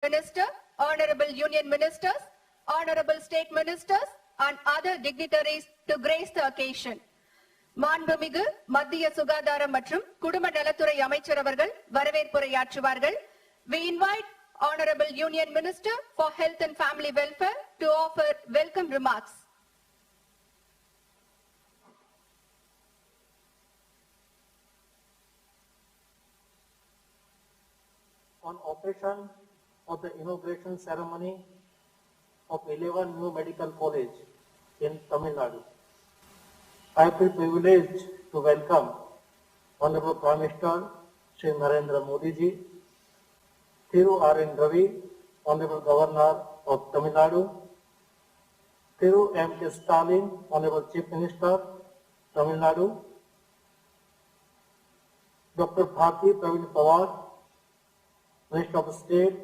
Minister, Honorable Union Ministers, Honorable State Ministers, and other dignitaries to grace the occasion. மாண்புமிகு மத்திய சுகாதாரம் மற்றும் குடும்ப நலத்துறை அமைச்சர் அவர்கள் வரவேற்புரையாற்றுவார்கள். We invite Honorable Union Minister for Health and Family Welfare to offer welcome remarks. On occasion of the inauguration ceremony of 11 new medical colleges in Tamil Nadu, I feel privileged to welcome Honorable Prime Minister Shri Narendra Modi ji, Thiru R.N. Ravi, Honorable Governor of Tamil Nadu, Thiru M.K. Stalin, Honorable Chief Minister, Tamil Nadu, Dr. Bharti Pravin Pawar, Minister of State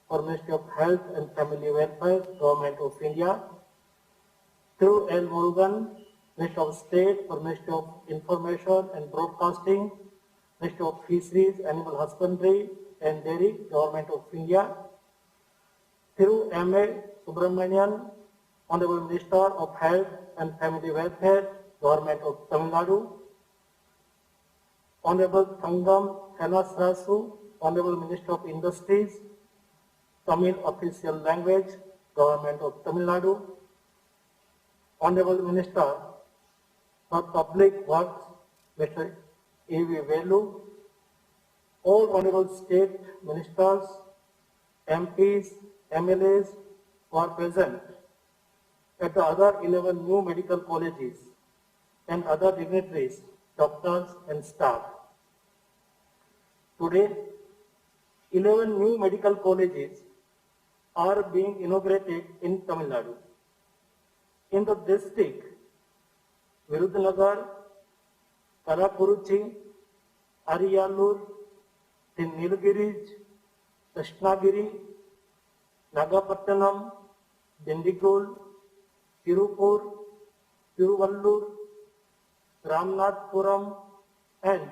for Ministry of Health and Family Welfare, Government of India, Thiru L. Murugan, Minister of State for Ministry of Information and Broadcasting, Minister of Fisheries, Animal Husbandry and Dairy, Government of India, Thiru M.A. Subramanian, Honorable Minister of Health and Family Welfare, Government of Tamil Nadu, Honorable Thangam Henasrasu, Honorable Minister of Industries, Tamil Official Language, Government of Tamil Nadu, Honorable Minister for Public Works, Mr. E.V. Velu, all Honorable State Ministers, MPs, MLAs who are present at the other 11 new medical colleges and other dignitaries, doctors and staff. Today, 11 new medical colleges are being inaugurated in Tamil Nadu. In the district, Virudhunagar, Karakuruchi, Ariyalur, Nilgiris, Krishnagiri, Nagapattanam, Dindigul, Tirupur, Tiruvallur, Ramnathpuram, and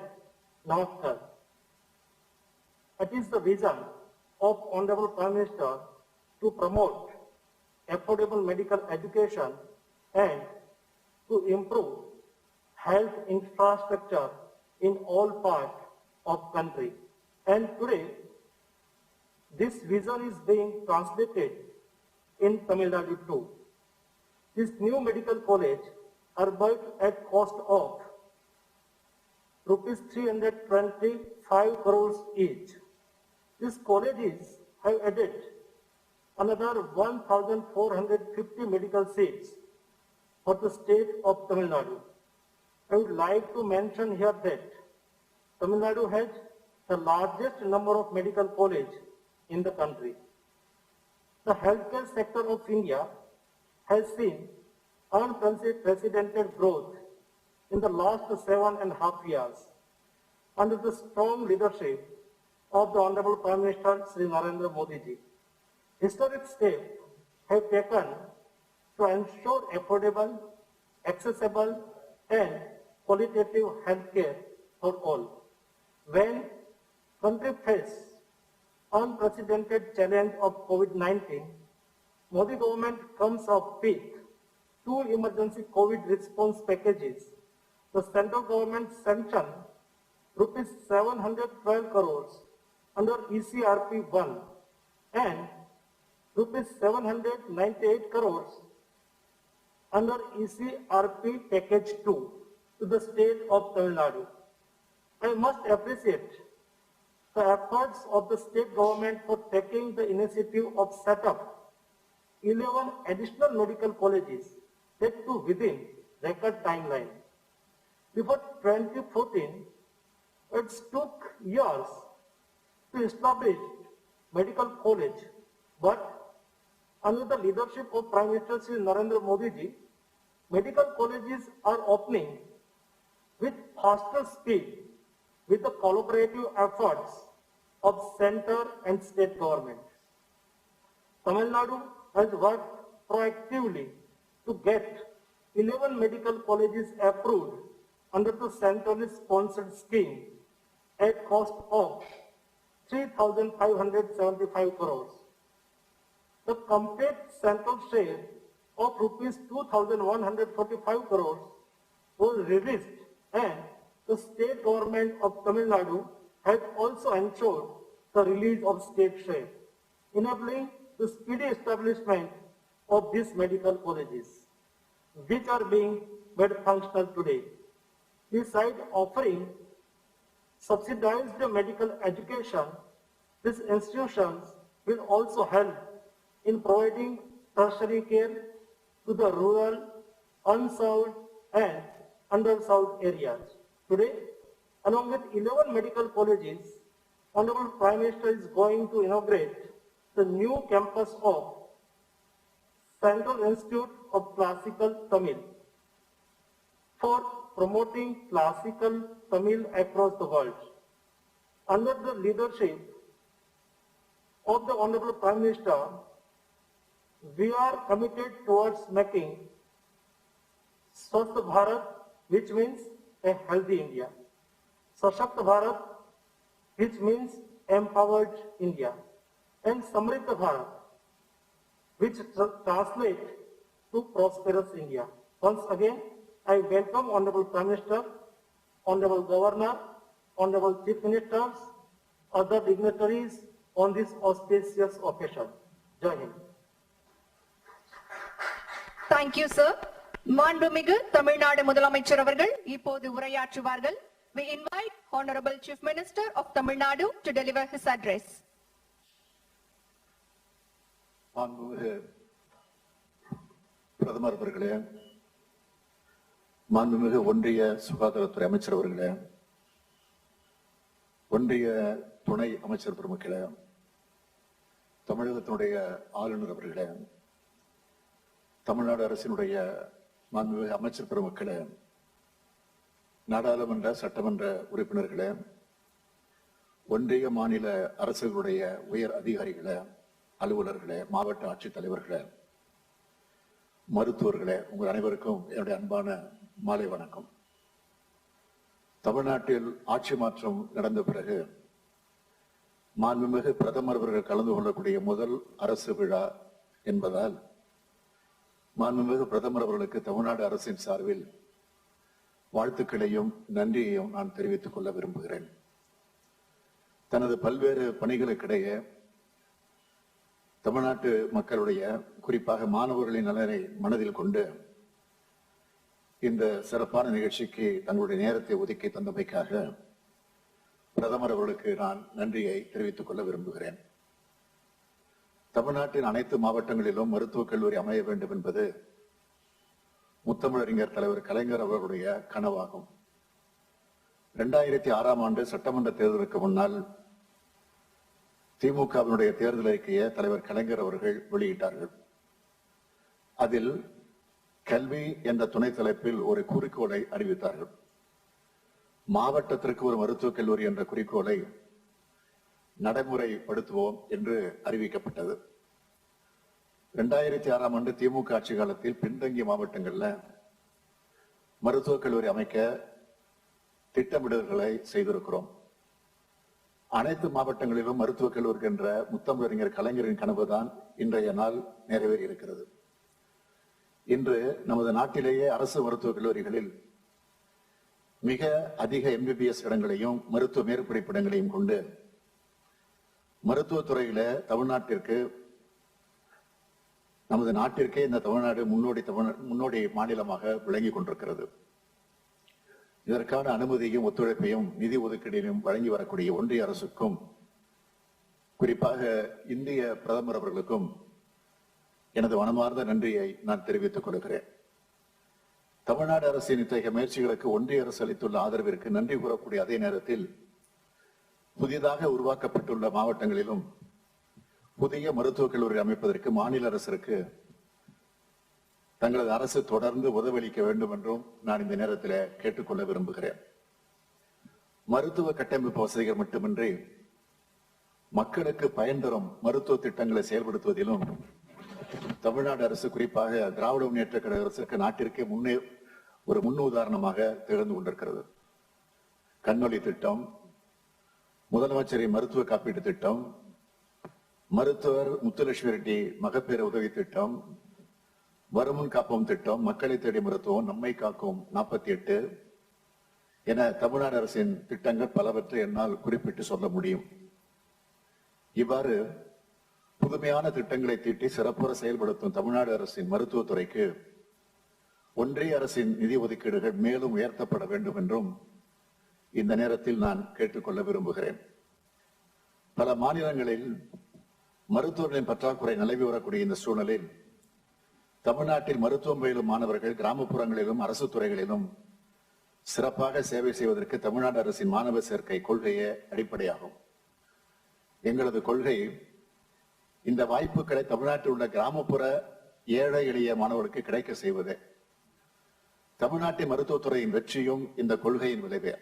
Namakkal. It is the vision of Honorable Prime Minister to promote affordable medical education and to improve health infrastructure in all parts of country. And today, this vision is being translated in Tamil Nadu too. This new medical college are built at cost of rupees 325 crores each. These colleges have added another 1,450 medical seats for the state of Tamil Nadu. I would like to mention here that Tamil Nadu has the largest number of medical colleges in the country. The healthcare sector of India has seen unprecedented growth in the last 7.5 years under the strong leadership of the Honorable Prime Minister Shri Narendra Modi ji. Historic steps have taken to ensure affordable, accessible, and qualitative healthcare for all. When country faces unprecedented challenge of COVID-19, Modi government comes up with 2 emergency COVID response packages. The central government sanctioned rupees 712 crores under ECRP 1 and rupees 798 crores under ECRP package 2 to the state of Tamil Nadu. I must appreciate the efforts of the state government for taking the initiative of set up 11 additional medical colleges, that too within record timeline. Before 2014, it took years to establish medical college, but under the leadership of Prime Minister Shri Narendra Modi ji, medical colleges are opening with faster speed with the collaborative efforts of center and state government. Tamil Nadu has worked proactively to get 11 medical colleges approved under the centrally sponsored scheme at cost of 3,575 crores. The complete central share of rupees 2,145 crores was released, and the state government of Tamil Nadu has also ensured the release of state share, enabling the speedy establishment of these medical colleges, which are being made functional today. Besides offering subsidized medical education, these institutions will also help in providing tertiary care to the rural, unserved and underserved areas. Today, along with 11 medical colleges, Honorable Prime Minister is going to inaugurate the new campus of Central Institute of Classical Tamil for promoting classical Tamil across the world. Under the leadership of the Honorable Prime Minister, we are committed towards making Swasth Bharat, which means a healthy India, Sashakt Bharat, which means empowered India, and Samriddha Bharat, which translates to prosperous India. Once again, I welcome Honorable Prime Minister, Honorable Governor, Honorable Chief Ministers, other dignitaries on this auspicious occasion. Jai Hind. Thank you, sir. மாண்புமிகு தமிழ்நாடு முதலமைச்சர் அவர்கள் இப்போது உரையாற்றுவார்கள். We invite Honorable Chief Minister of Tamil Nadu to deliver his address. மாண்புமிகு பிரதமர் அவர்களே, மாண்புமிகு ஒன்றிய சுகாதாரத்துறை அமைச்சர் அவர்களே, ஒன்றிய துணை அமைச்சர் பெருமக்களே, தமிழகத்தினுடைய ஆளுநர் அவர்களே, தமிழ்நாடு அரசினுடைய மாண்புமிகு அமைச்சர் பெருமக்களே, நாடாளுமன்ற சட்டமன்ற உறுப்பினர்களே, ஒன்றிய மாநில அரசுகளுடைய உயர் அதிகாரிகளே, அலுவலர்களே, மாவட்ட ஆட்சித்தலைவர்களே, மருத்துவர்களே, உங்கள் அனைவருக்கும் என்னுடைய அன்பான மாலை வணக்கம். தமிழ்நாட்டில் ஆட்சி மாற்றம் நடந்த பிறகு மாண்புமிகு பிரதமர் அவர்கள் கலந்து கொள்ளக்கூடிய முதல் அரசு விழா என்பதால் மாண்புமிகு பிரதமர் அவர்களுக்கு தமிழ்நாடு அரசின் சார்பில் வாழ்த்துக்களையும் நன்றியையும் நான் தெரிவித்துக் கொள்ள விரும்புகிறேன். தனது பல்வேறு பணிகளுக்கிடையே தமிழ்நாட்டு மக்களுடைய குறிப்பாக மாணவர்களின் நலனை மனதில் கொண்டு இந்த சிறப்பான நிகழ்ச்சிக்கு தங்களுடைய நேரத்தை ஒதுக்கி தந்தமைக்காக பிரதமர் அவர்களுக்கு நான் நன்றியை தெரிவித்துக் கொள்ள விரும்புகிறேன். தமிழ்நாட்டின் அனைத்து மாவட்டங்களிலும் மருத்துவக் கல்லூரி அமைய வேண்டும் என்பது முத்தமிழறிஞர் தலைவர் கலைஞர் அவர்களுடைய கனவாகும். 2006ஆம் ஆண்டு சட்டமன்ற தேர்தலுக்கு முன்னால் திமுகவினுடைய தேர்தல் அறிக்கையை தலைவர் கலைஞர் அவர்கள் வெளியிட்டார்கள். அதில் கல்வி என்ற துணை தலைப்பில் ஒரு குறிக்கோளை அறிவித்தார்கள். மாவட்டத்திற்கு ஒரு மருத்துவக் கல்லூரி என்ற குறிக்கோளை நடைமுறைப்படுத்துவோம் என்று அறிவிக்கப்பட்டது. 2006ஆம் ஆண்டு திமுக ஆட்சி காலத்தில் பின்தங்கிய மாவட்டங்கள்ல மருத்துவக் கல்லூரி அமைக்க திட்டமிடல்களை செய்திருக்கிறோம். அனைத்து மாவட்டங்களிலும் மருத்துவக் கல்லூரி என்ற முத்தமிழறிஞர் கலைஞரின் கனவுதான் இன்றைய நாள் நிறைவேறி இருக்கிறது. இன்று நமது நாட்டிலேயே அரசு மருத்துவக் கல்லூரிகளில் மிக அதிக MBBS இடங்களையும் மருத்துவ மேற்படிப்பு இடங்களையும் கொண்டு மருத்துவத்துறையில தமிழ்நாட்டிற்கு நமது நாட்டிற்கே இந்த தமிழ்நாடு முன்னோடி மாநிலமாக விளங்கி கொண்டிருக்கிறது. இதற்கான அனுமதியும் ஒத்துழைப்பையும் நிதி ஒதுக்கீடையும் வழங்கி வரக்கூடிய ஒன்றிய அரசுக்கும் குறிப்பாக இந்திய பிரதமர் அவர்களுக்கும் எனது மனமார்ந்த நன்றியை நான் தெரிவித்துக் கொள்கிறேன். தமிழ்நாடு அரசின் இத்தகைய முயற்சிகளுக்கு ஒன்றிய அரசு அளித்துள்ள ஆதரவிற்கு நன்றி கூறக்கூடிய அதே நேரத்தில் புதிதாக உருவாக்கப்பட்டுள்ள மாவட்டங்களிலும் புதிய மருத்துவக் கல்லூரி அமைப்பதற்கு மாநில அரசிற்கு தங்களது அரசு தொடர்ந்து உதவியளிக்க வேண்டும் என்றும் நான் இந்த நேரத்தில் கேட்டுக்கொள்ள விரும்புகிறேன். மருத்துவ கட்டமைப்பு வசதிகள் மட்டுமின்றி மக்களுக்கு பயன் தரும் மருத்துவ திட்டங்களை செயல்படுத்துவதிலும் தமிழ்நாடு அரசு குறிப்பாக திராவிட முன்னேற்ற கழக அரசுக்கு நாட்டிற்கே ஒரு முன்னுதாரணமாக திகழ்ந்து கொண்டிருக்கிறது. கண்ணொளி திட்டம், முதலமைச்சரின் மருத்துவ காப்பீட்டு திட்டம், மருத்துவர் முத்துலட்சுமி ரெட்டி மகப்பேறு உதவி திட்டம், வருமுன் காப்போம் திட்டம், மக்களை தேடி மருத்துவம், நம்மை காக்கும் 48 என தமிழ்நாடு அரசின் திட்டங்கள் பலவற்றை என்னால் குறிப்பிட்டு சொல்ல முடியும். இவ்வாறு புதுமையான திட்டங்களை தீட்டி சிறப்புற செயல்படுத்தும் தமிழ்நாடு அரசின் மருத்துவத்துறைக்கு ஒன்றிய அரசின் நிதி ஒதுக்கீடுகள் மேலும் உயர்த்தப்பட வேண்டும் என்றும் இந்த நேரத்தில் நான் கேட்டுக்கொள்ள விரும்புகிறேன். பல மாநிலங்களில் மருத்துவர்களின் பற்றாக்குறை நிலவி வரக்கூடிய இந்த சூழலில் தமிழ்நாட்டில் மருத்துவம் பயிலும் மாணவர்கள் கிராமப்புறங்களிலும் அரசு துறைகளிலும் சிறப்பாக சேவை செய்வதற்கு தமிழ்நாடு அரசின் மாணவர் சேர்க்கை கொள்கையே அடிப்படையாகும். எங்களது கொள்கை இந்த வாய்ப்புகளை தமிழ்நாட்டில் உள்ள கிராமப்புற ஏழை எளிய மாணவர்களுக்கு கிடைக்க செய்வதே. தமிழ்நாட்டின் மருத்துவத்துறையின் வெற்றியும் இந்த கொள்கையின் விளைவே.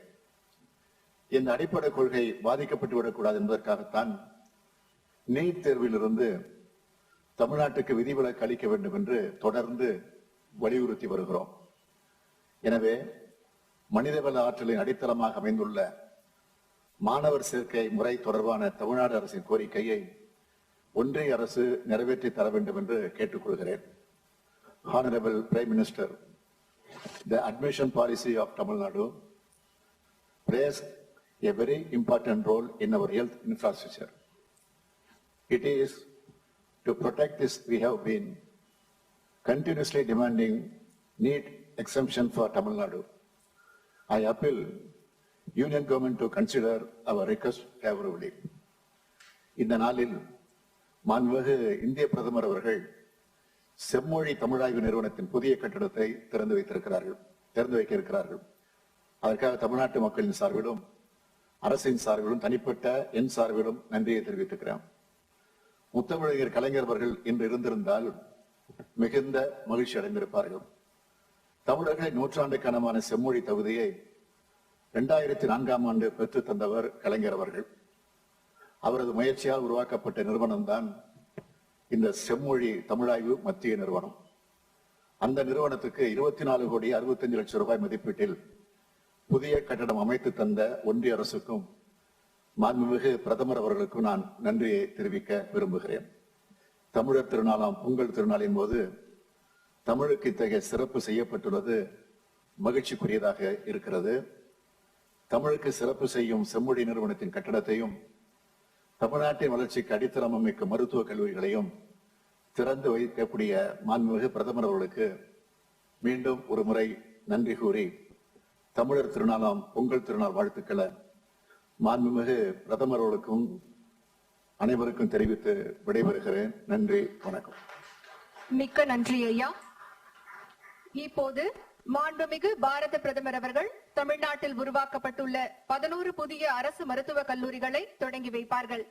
இந்த அடிப்படை கொள்கை பாதிக்கப்பட்டு விடக்கூடாது என்பதற்காகத்தான் நீட் தேர்விலிருந்து தமிழ்நாட்டுக்கு விதிவிலக்கு அளிக்க வேண்டும் என்று தொடர்ந்து வலியுறுத்தி வருகிறோம். எனவே மனிதவள ஆற்றலின் அடித்தளமாக அமைந்துள்ள மாணவர் சேர்க்கை முறை தொடர்பான தமிழ்நாடு அரசின் கோரிக்கையை ஒன்றிய அரசு நிறைவேற்றி தர வேண்டும் என்று கேட்டுக்கொள்கிறேன். Honorable Prime Minister, the admission policy of Tamil Nadu plays a very important role in our health infrastructure. It is to protect this we have been continuously demanding NEET exemption for Tamil Nadu. I appeal Union Government to consider our request favorably. இந்த நாளில் மாண்புமிகு இந்திய பிரதமர் அவர்கள் செம்மொழி தமிழாய்வு நிறுவனத்தின் புதிய கட்டடத்தை திறந்து வைக்க இருக்கிறார்கள். அதற்காக தமிழ்நாட்டு மக்களின் சார்பிலும் அரசின் சார்பிலும் தனிப்பட்ட என் சார்பிலும் நன்றியை தெரிவித்துக்கிறேன். முத்தமிழர் கலைஞர் அவர்கள் இன்று இருந்திருந்தால் மிகுந்த மகிழ்ச்சி அடைந்திருப்பார்கள். தமிழர்களை நூற்றாண்டு கனமான செம்மொழி தகுதியை 2004ஆம் ஆண்டு பெற்று தந்தவர் கலைஞர் அவர்கள். அவரது முயற்சியால் உருவாக்கப்பட்ட நிறுவனம் தான் இந்த செம்மொழி தமிழாய்வு மத்திய நிறுவனம். அந்த நிறுவனத்துக்கு 24 கோடி 65 லட்சம் ரூபாய் மதிப்பீட்டில் புதிய கட்டடம் அமைத்து தந்த ஒன்றிய அரசுக்கும் மாண்புமிகு பிரதமர் அவர்களுக்கும் நான் நன்றியை தெரிவிக்க விரும்புகிறேன். தமிழர் திருநாளாம் பொங்கல் திருநாளின் போது தமிழுக்கு இத்தகைய சிறப்பு செய்யப்பட்டுள்ளது மகிழ்ச்சிக்குரியதாக இருக்கிறது. தமிழுக்கு சிறப்பு செய்யும் செம்மொழி நிறுவனத்தின் கட்டடத்தையும் தமிழ்நாட்டின் வளர்ச்சிக்கு அடித்தளம் அமைக்கும் மருத்துவக் கல்லூரிகளையும் திறந்து வைக்கக்கூடிய மாண்புமிகு பிரதமர் அவர்களுக்கு மீண்டும் ஒரு முறை நன்றி கூறி தமிழர் திருநாளாம் பொங்கல் திருநாள் வாழ்த்துக்களை மாண்புமிகு பிரதமர் அவர்களுக்கும் அனைவருக்கும் தெரிவித்து விடைபெறுகிறேன். நன்றி, வணக்கம். மிக்க நன்றி ஐயா. இப்போது மாண்புமிகு பாரத பிரதமர் அவர்கள் தமிழ்நாட்டில் உருவாக்கப்பட்டுள்ள 11 புதிய அரசு மருத்துவக் கல்லூரிகளை தொடங்கி வைப்பார்கள்.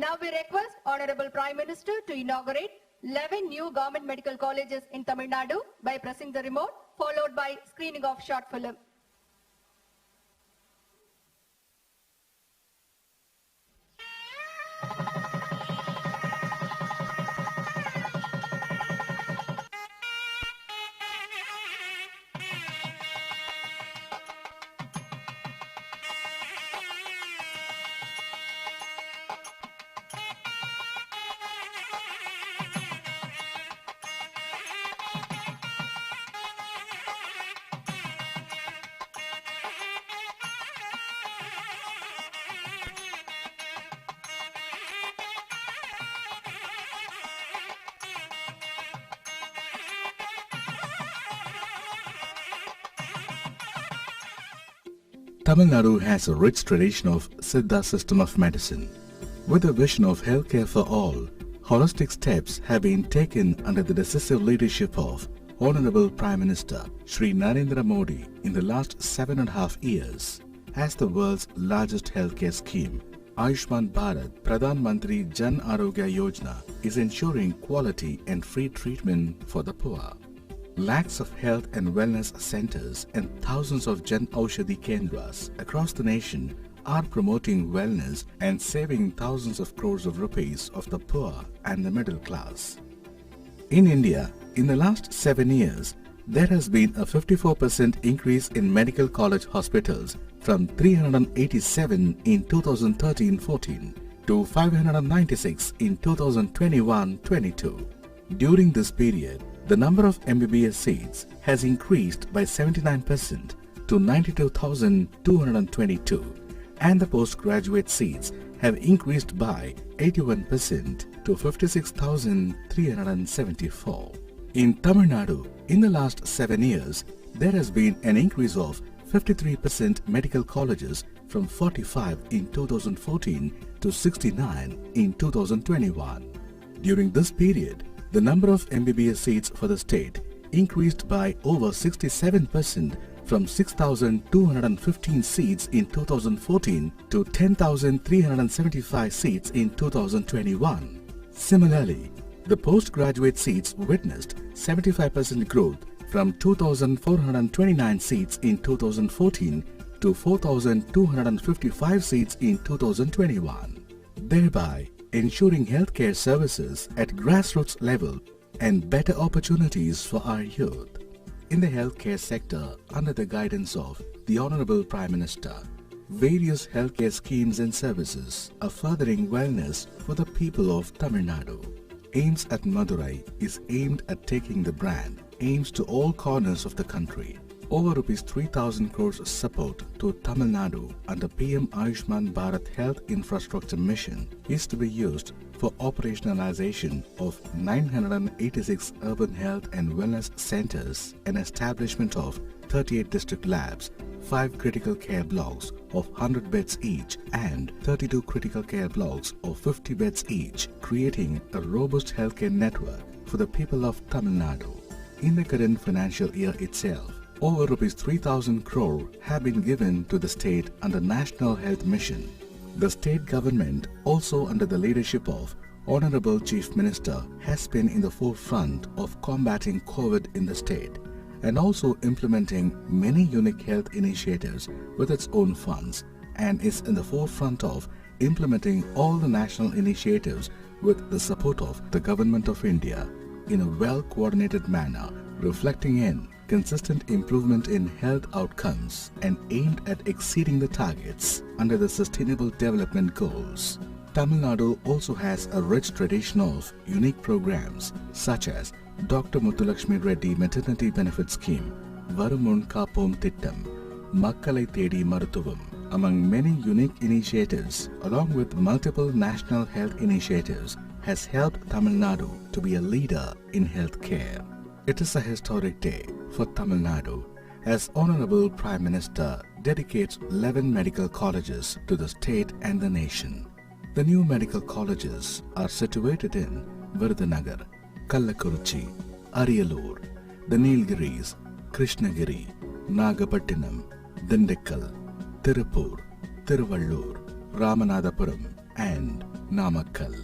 Now we request Honorable Prime Minister to inaugurate 11 new government medical colleges in Tamil Nadu by pressing the remote, followed by screening of short film. Tamil Nadu has a rich tradition of Siddha system of medicine. With a vision of healthcare for all, holistic steps have been taken under the decisive leadership of Honorable Prime Minister Shri Narendra Modi in the last 7.5 years. As the world's largest healthcare scheme, Ayushman Bharat Pradhan Mantri Jan Arogya Yojana is ensuring quality and free treatment for the poor. Lakhs of health and wellness centers and thousands of Jan Aushadhi Kendras across the nation are promoting wellness and saving thousands of crores of rupees of the poor and the middle class. In India, in the last 7 years, there has been a 54% increase in medical college hospitals from 387 in 2013-14 to 596 in 2021-22. During this period, the number of MBBS seats has increased by 79% to 92,222, and the postgraduate seats have increased by 81% to 56,374. In Tamil Nadu, in the last 7 years, there has been an increase of 53% medical colleges from 45 in 2014 to 69 in 2021. During this period, the number of MBBS seats for the state increased by over 67% from 6,215 seats in 2014 to 10,375 seats in 2021. Similarly, the postgraduate seats witnessed 75% growth from 2,429 seats in 2014 to 4,255 seats in 2021, thereby ensuring healthcare services at grassroots level and better opportunities for our youth. In the healthcare sector, under the guidance of the Honorable Prime Minister, various healthcare schemes and services are furthering wellness for the people of Tamil Nadu. AIIMS at Madurai is aimed at taking the brand AIIMS to all corners of the country. Over Rs 3,000 crores support to Tamil Nadu under PM Ayushman Bharat Health Infrastructure Mission is to be used for operationalization of 986 urban health and wellness centers and establishment of 38 district labs, 5 critical care blocks of 100 beds each and 32 critical care blocks of 50 beds each, creating a robust healthcare network for the people of Tamil Nadu. In the current financial year itself, over Rs 3,000 crore have been given to the state under National Health Mission. The state government, also under the leadership of Honorable Chief Minister, has been in the forefront of combating COVID in the state and also implementing many unique health initiatives with its own funds, and is in the forefront of implementing all the national initiatives with the support of the Government of India in a well-coordinated manner, reflecting in consistent improvement in health outcomes and aimed at exceeding the targets under the Sustainable Development Goals. Tamil Nadu also has a rich tradition of unique programs such as Dr. Muthulakshmi Reddy Maternity Benefit Scheme, Varumun Kappom Tittam, Makkalai Thedi Maruthuvam, among many unique initiatives along with multiple national health initiatives has helped Tamil Nadu to be a leader in healthcare. It is a historic day for Tamil Nadu as Honorable Prime Minister dedicates 11 medical colleges to the state and the nation. The new medical colleges are situated in Virudhunagar, Kallakurichi, Ariyalur, the Nilgiris, Krishnagiri, Nagapattinam, Dindikkal, Tirupur, Tiruvallur, Ramanathapuram and Namakkal.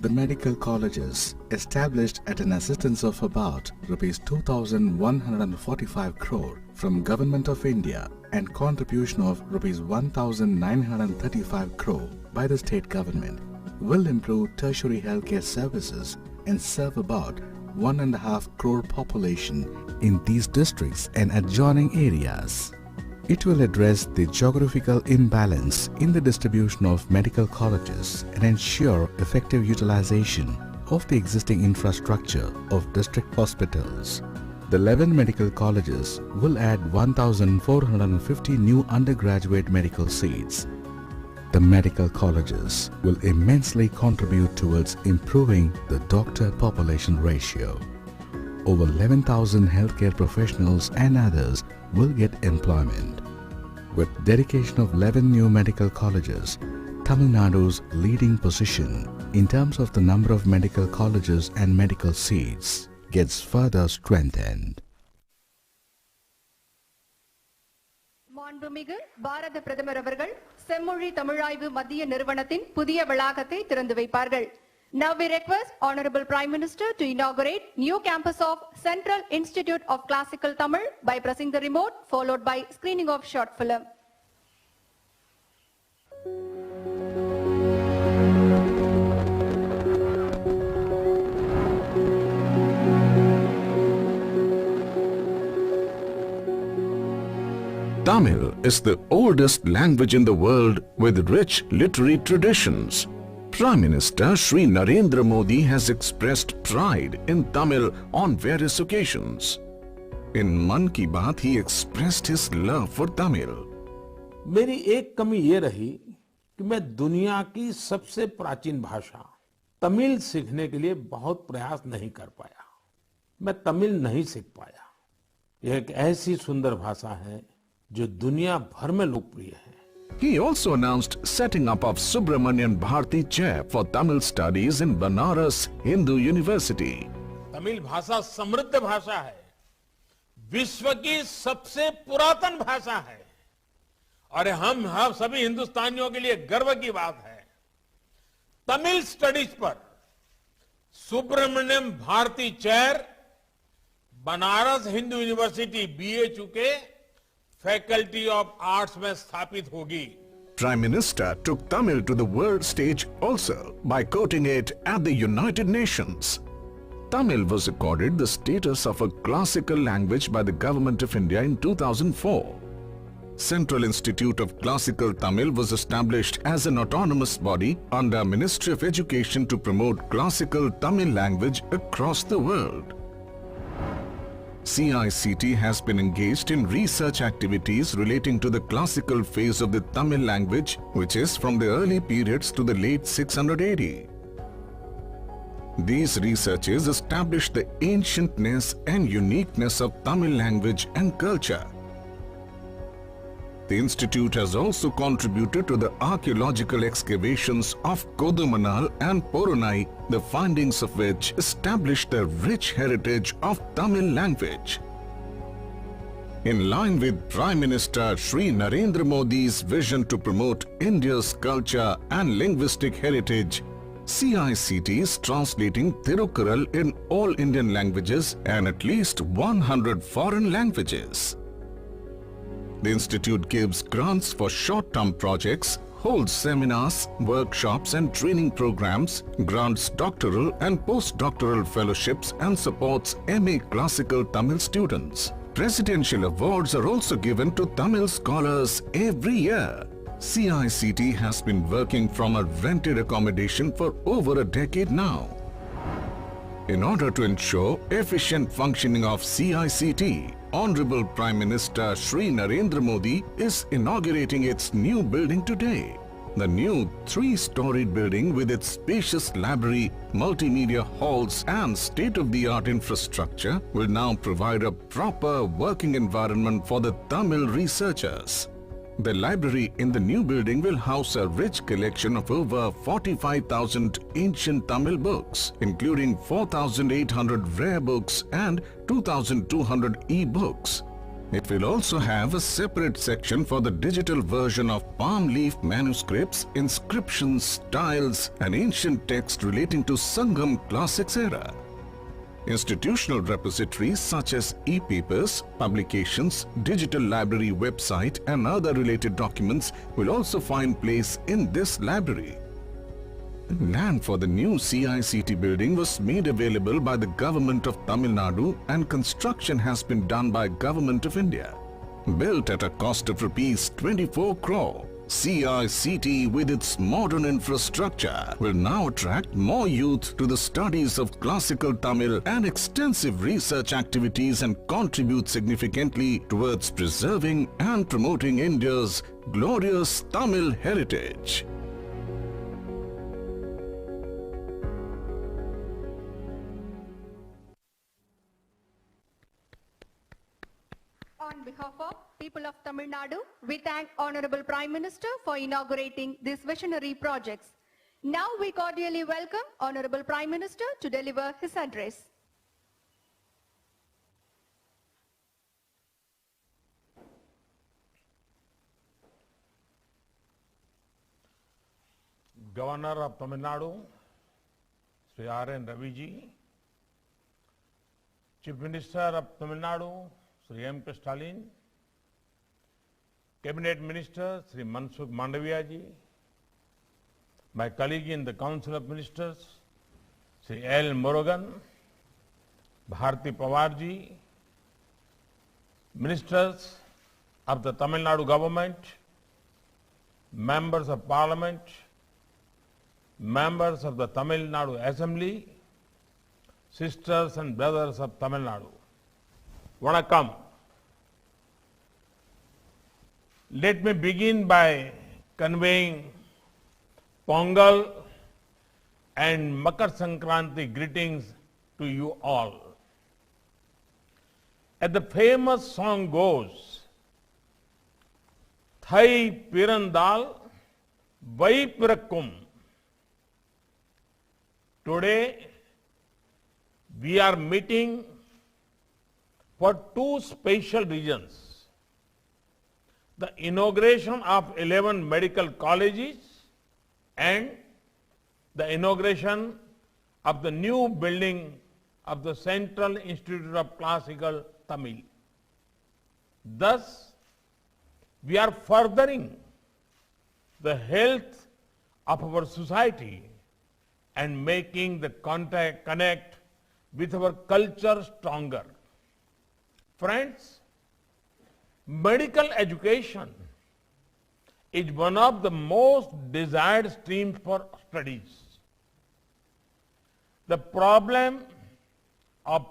The medical colleges, established at an assistance of about Rs 2,145 crore from Government of India and contribution of Rs 1,935 crore by the state government, will improve tertiary healthcare services and serve about 1.5 crore population in these districts and adjoining areas. It will address the geographical imbalance in the distribution of medical colleges and ensure effective utilization of the existing infrastructure of district hospitals. The 11 medical colleges will add 1,450 new undergraduate medical seats. The medical colleges will immensely contribute towards improving the doctor population ratio. Over 11,000 healthcare professionals and others will get employment. With dedication of 11 new medical colleges, Tamil Nadu's leading position in terms of the number of medical colleges and medical seats gets further strengthened. மாண்புமிகு பாரத பிரதமர் அவர்கள் செம்மொழி தமிழாய்வு மத்திய நிறுவனத்தின் புதிய வளாகத்தை திறந்து வைப்பார்கள். Now we request Honorable Prime Minister to inaugurate new campus of Central Institute of Classical Tamil by pressing the remote, followed by screening of short film. Tamil is the oldest language in the world with rich literary traditions. Prime Minister Shri Narendra Modi has expressed pride in Tamil on various occasions. In Mann Ki Baat, he expressed his love for Tamil. मेरी एक कमी ये रही कि मैं दुनिया की सबसे प्राचीन भाषा तमिल सीखने के लिए बहुत प्रयास नहीं कर पाया। मैं तमिल नहीं सीख पाया। यह एक ऐसी सुंदर भाषा है जो दुनिया भर में लोकप्रिय है। He also announced setting up of Subramanian Bharati Chair for Tamil Studies in Banaras Hindu University. Tamil भाषा समृद्ध भाषा है, विश्व की सबसे पुरातन भाषा है और हम सभी हिंदुस्तानियों के लिए गर्व की बात है। तमिल स्टडीज पर Subramania Bharati chair Banaras Hindu University BHU के फैकल्टी ऑफ आर्ट्स में स्थापित होगी। Prime Minister took Tamil to the world stage also by quoting it at the United Nations. Tamil was accorded the status of a classical language by the Government of India in 2004. Central Institute of Classical Tamil was established as an autonomous body under Ministry of Education to promote classical Tamil language across the world. CICT has been engaged in research activities relating to the classical phase of the Tamil language, which is from the early periods to the late 600 AD. These researches established the ancientness and uniqueness of Tamil language and culture. The institute has also contributed to the archaeological excavations of Kodumanal and Porunai, the findings of which established the rich heritage of Tamil language. In line with Prime Minister Shri Narendra Modi's vision to promote India's culture and linguistic heritage, CICT is translating Thirukkural in all Indian languages and at least 100 foreign languages. The institute gives grants for short-term projects, holds seminars, workshops and training programs, grants doctoral and postdoctoral fellowships and supports MA Classical Tamil students. Presidential awards are also given to Tamil scholars every year. CICT has been working from a rented accommodation for over a decade now. In order to ensure efficient functioning of CICT, Honorable Prime Minister Shri Narendra Modi is inaugurating its new building today. The new 3-storied building with its spacious library, multimedia halls and state-of-the-art infrastructure will now provide a proper working environment for the Tamil researchers. The library in the new building will house a rich collection of over 45,000 ancient Tamil books, including 4,800 rare books and 2,200 e-books. It will also have a separate section for the digital version of palm leaf manuscripts, inscriptions, styles, and ancient texts relating to Sangam Classics era. Institutional repositories such as e-papers, publications, digital library website and other related documents will also find place in this library. The land for the new CICT building was made available by the Government of Tamil Nadu and construction has been done by Government of India. Built at a cost of rupees 24 crore, CICT with its modern infrastructure will now attract more youth to the studies of classical Tamil and extensive research activities and contribute significantly towards preserving and promoting India's glorious Tamil heritage. On behalf of people of Tamil Nadu, we thank Honorable Prime Minister for inaugurating these visionary projects. Now we cordially welcome Honorable Prime Minister to deliver his address. Governor of Tamil Nadu, Sri R.N. Ravi ji, Chief Minister of Tamil Nadu, Sri M.K. Stalin, Cabinet Minister Sri Mansukh Mandaviya ji, my colleague in the Council of Ministers, Sri L. Murugan, Bharti Pawar ji, Ministers, of the Tamil Nadu government, members of parliament, members of the Tamil Nadu Assembly, sisters and brothers of Tamil Nadu. Vanakkam. Let me begin by conveying Pongal and Makar Sankranti greetings to you all. As the famous song goes, Thai Pirandal Vai Pirakkum. Today, we are meeting for two special reasons. The inauguration of 11 medical colleges and the inauguration of the new building of the Central Institute of Classical Tamil. Thus, we are furthering the health of our society and making the connect with our culture stronger. Friends, medical education is one of the most desired streams for studies. The problem of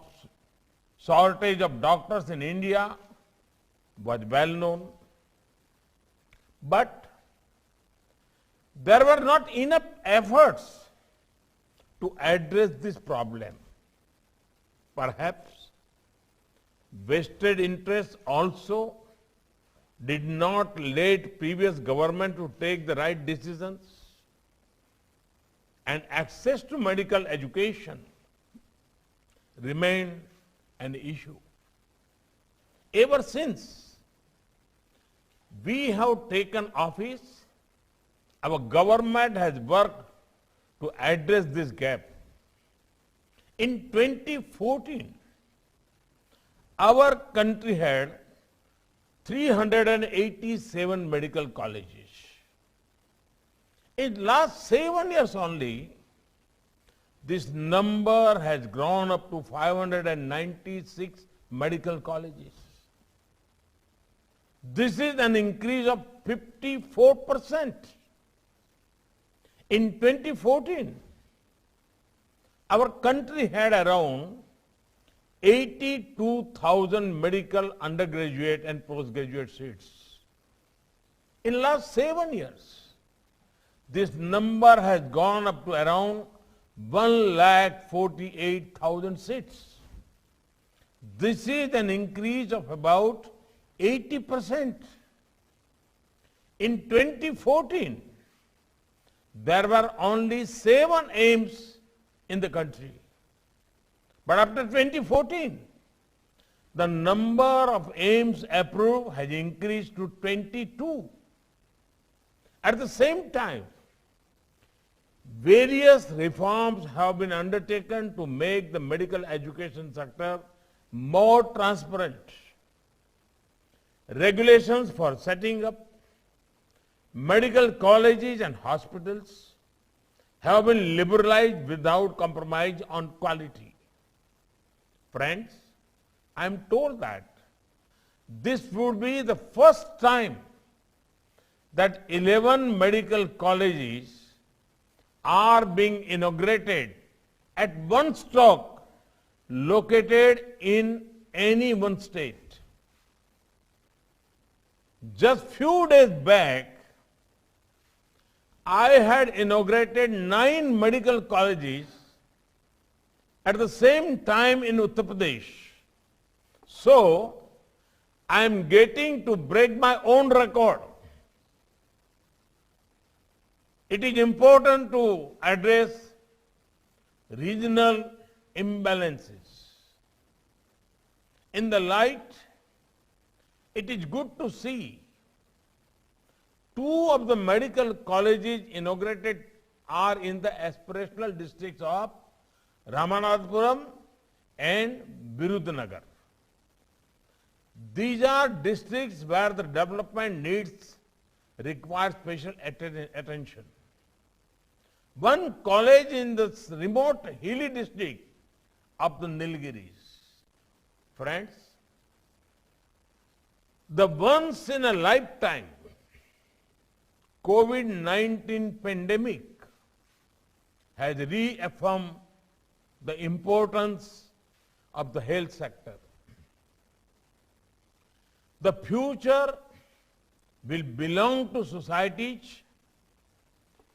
shortage of doctors in India was well known, but there were not enough efforts to address this problem. Perhaps vested interests also did not lead previous government to take the right decisions, and access to medical education remained an issue. Ever since we have taken office, our government has worked to address this gap. In 2014, our country had 387 medical colleges. In last 7 years only, this number has grown up to 596 medical colleges. This is an increase of 54%. In 2014, our country had around 82,000 medical undergraduate and postgraduate seats. In last 7 years, this number has gone up to around 1,48,000 seats. This is an increase of about 80%. In 2014, there were only 7 AIIMS in the country. But after 2014, the number of AIIMS approved has increased to 22. At the same time, various reforms have been undertaken to make the medical education sector more transparent. Regulations for setting up medical colleges and hospitals have been liberalized without compromise on quality. Friends, I am told that this would be the first time that 11 medical colleges are being inaugurated at one stock located in any one state. Just few days back, I had inaugurated 9 medical colleges at the same time in Uttar Pradesh. So, I am getting to break my own record. It is important to address regional imbalances. In the light, it is good to see 2 of the medical colleges inaugurated are in the aspirational districts of Ramanathapuram and Virudhunagar. These are districts where the development needs require special attention. One college in the remote hilly district of the Nilgiris. Friends, The once in a lifetime COVID-19 pandemic has reaffirmed the importance of the health sector. The future will belong to societies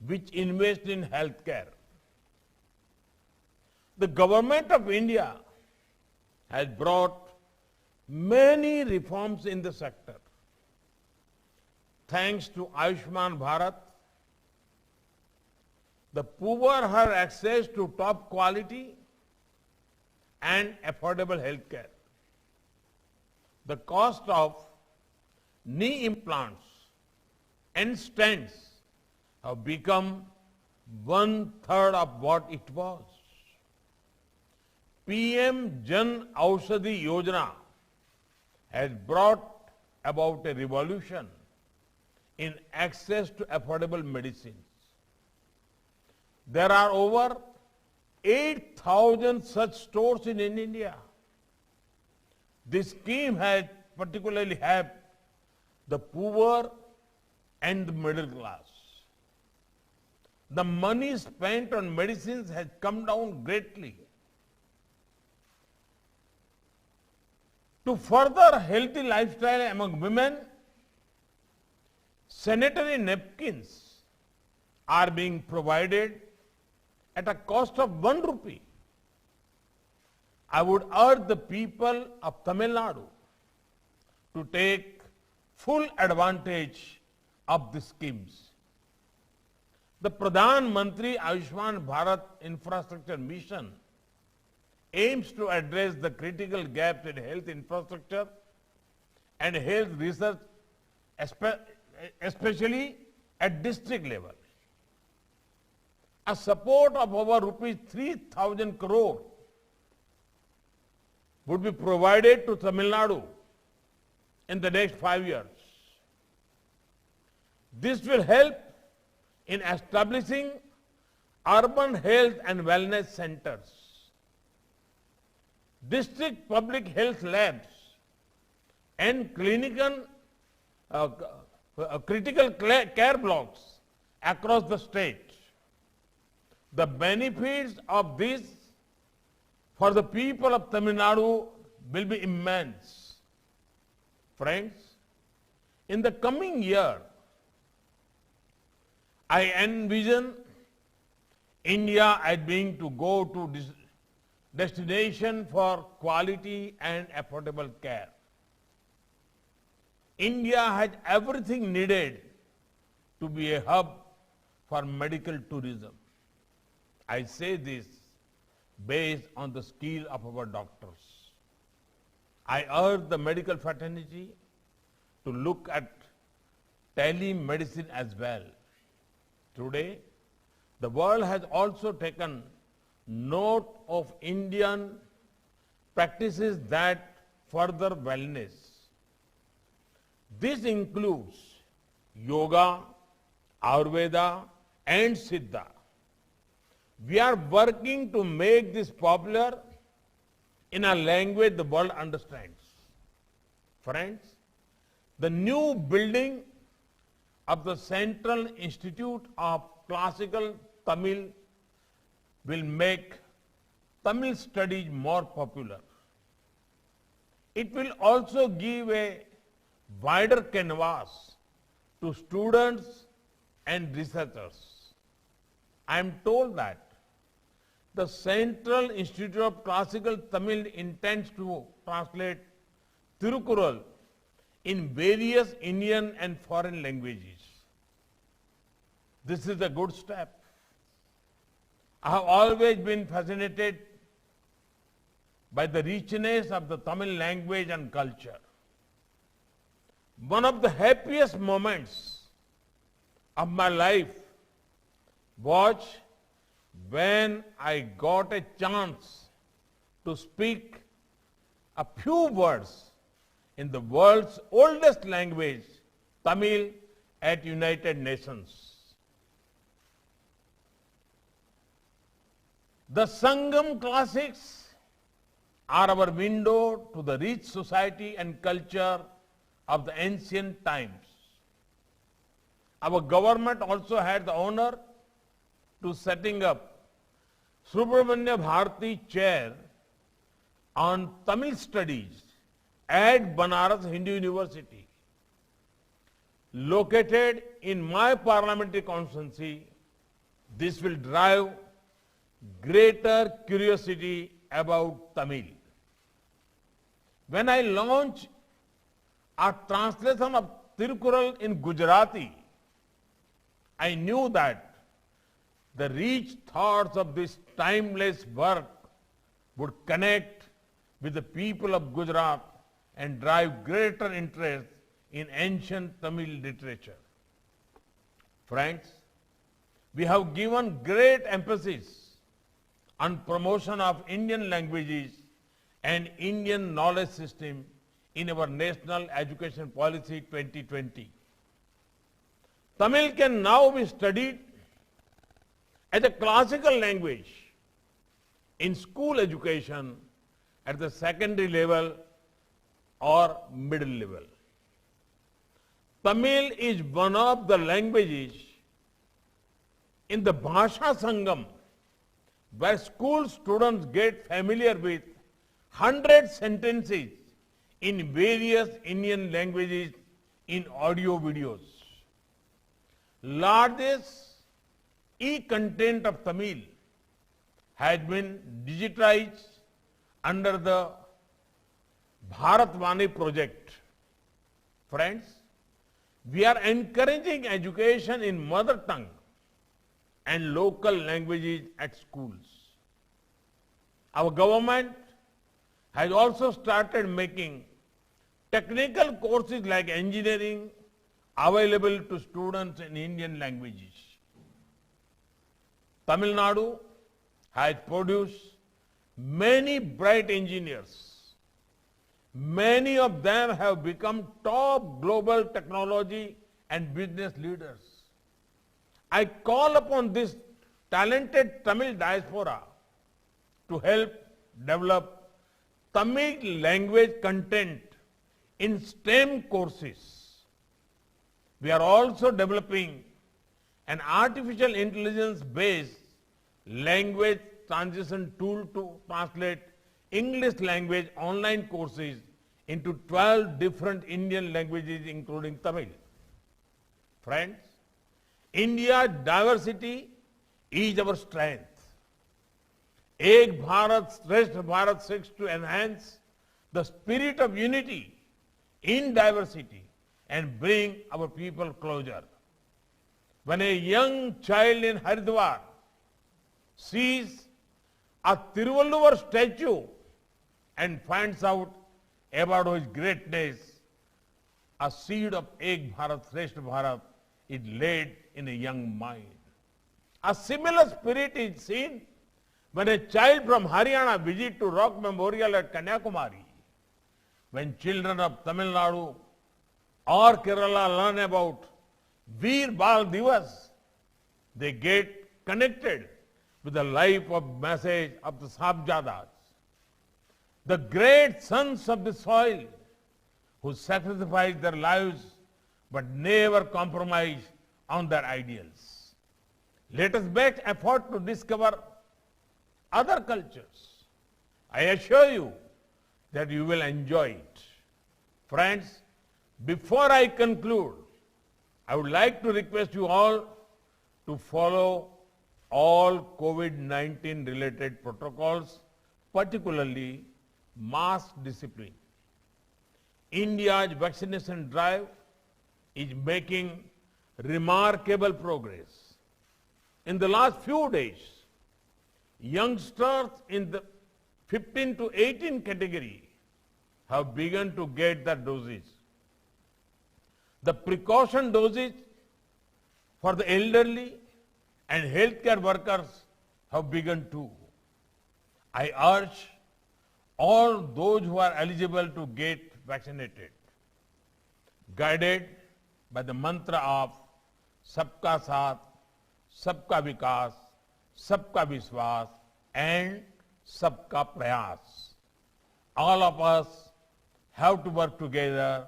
which invest in healthcare. The government of India has brought many reforms in the sector. Thanks to Ayushman Bharat, the poor have access to top quality and affordable healthcare. The cost of knee implants and stents have become 1/3 of what it was. PM Jan Aushadhi Yojana has brought about a revolution in access to affordable medicines. There are over 8,000 such stores in India. This scheme has particularly helped the poor and the middle class. The money spent on medicines has come down greatly. To further healthy lifestyle among women, sanitary napkins are being provided at a cost of 1 rupee. I would urge the people of Tamil Nadu to take full advantage of the schemes. The Pradhan Mantri Ayushman Bharat Infrastructure Mission aims to address the critical gaps in health infrastructure and health research, especially at district level. A support of over rupees 3,000 crore would be provided to Tamil Nadu in the next 5 years. This will help in establishing urban health and wellness centers. District public health labs and critical care blocks across the state. The benefits of this for the people of Tamil Nadu will be immense. Friends, in the coming year, I envision India as being to go to this destination for quality and affordable care. India has everything needed to be a hub for medical tourism. I say this based on the skill of our doctors. I urge the medical fraternity to look at telemedicine as well. Today, the world has also taken note of Indian practices that further wellness. This includes yoga, Ayurveda, and Siddha. We are working to make this popular in a language the world understands. Friends, the new building of the Central Institute of Classical Tamil will make Tamil studies more popular. It will also give a wider canvas to students and researchers. I am told that the Central Institute of Classical Tamil intends to translate Tirukural in various Indian and foreign languages. This is a good step. I have always been fascinated by the richness of the Tamil language and culture. One of the happiest moments of my life was when I got a chance to speak a few words in the world's oldest language, Tamil, at United Nations. The Sangam classics are our window to the rich society and culture of the ancient times. Our government also had the honor to setting up Subramanya Bharati Chair on Tamil Studies at Banaras Hindu University. Located in my parliamentary constituency, this will drive greater curiosity about Tamil. When I launched a translation of Tirukural in Gujarati, I knew that the rich thoughts of this timeless work would connect with the people of Gujarat and drive greater interest in ancient Tamil literature. Friends, we have given great emphasis on promotion of Indian languages and Indian knowledge system in our National Education Policy 2020. Tamil can now be studied as a classical language in school education at the secondary level or middle level. Tamil is one of the languages in the Bhasha Sangam where school students get familiar with 100 sentences in various Indian languages in audio videos. Largest e-content of Tamil has been digitized under the Bharatvani project. Friends, we are encouraging education in mother tongue and local languages at schools. Our government has also started making technical courses like engineering available to students in Indian languages. Tamil Nadu has produced many bright engineers. Many of them have become top global technology and business leaders. I call upon this talented Tamil diaspora to help develop Tamil language content in STEM courses. We are also developing an artificial intelligence based language transition tool to translate English language online courses into 12 different Indian languages including Tamil. Friends, India's diversity is our strength. Ek Bharat, Shresth Bharat seeks to enhance the spirit of unity in diversity and bring our people closer. When a young child in Haridwar sees a Tiruvalluvar statue and finds out about his greatness, a seed of Ek Bharat, Shresth Bharat is laid in a young mind. A similar spirit is seen when a child from Haryana visits to Rock Memorial at Kanyakumari. When children of Tamil Nadu or Kerala learn about Veer Bal Divas, they get connected with the life of message of the Sabjadas, the great sons of the soil who sacrificed their lives but never compromised on their ideals. Let us make effort to discover other cultures. I assure you that you will enjoy it. Friends, before I conclude, I would like to request you all to follow all COVID-19 related protocols, particularly mask discipline. India's vaccination drive is making remarkable progress. In the last few days, youngsters in the 15 to 18 category have begun to get the doses. The precaution doses for the elderly and healthcare workers have begun too. I urge all those who are eligible to get vaccinated, guided by the mantra of Sabka Saath, Sabka Vikas, Sabka Vishwas and Sabka Prayas. All of us have to work together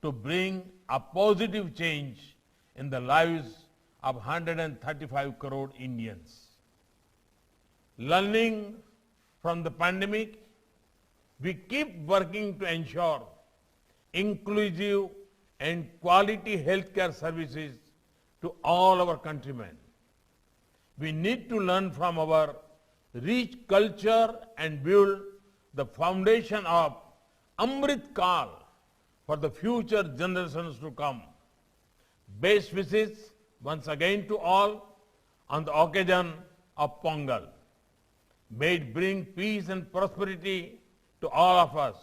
to bring a positive change in the lives of 135 crore Indians. Learning from the pandemic, we keep working to ensure inclusive and quality healthcare services to all our countrymen. We need to learn from our rich culture and build the foundation of Amrit Kal for the future generations to come. Best wishes once again to all on the occasion of Pongal. May it bring peace and prosperity to all of us.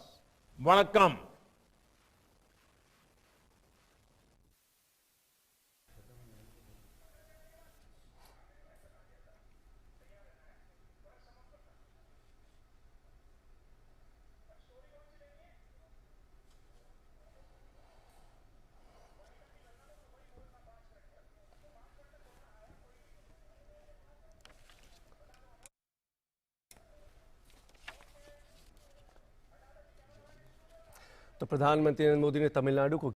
Vanakkam. तो प्रधानमंत्री नरेंद्र मोदी ने तमिलनाडु को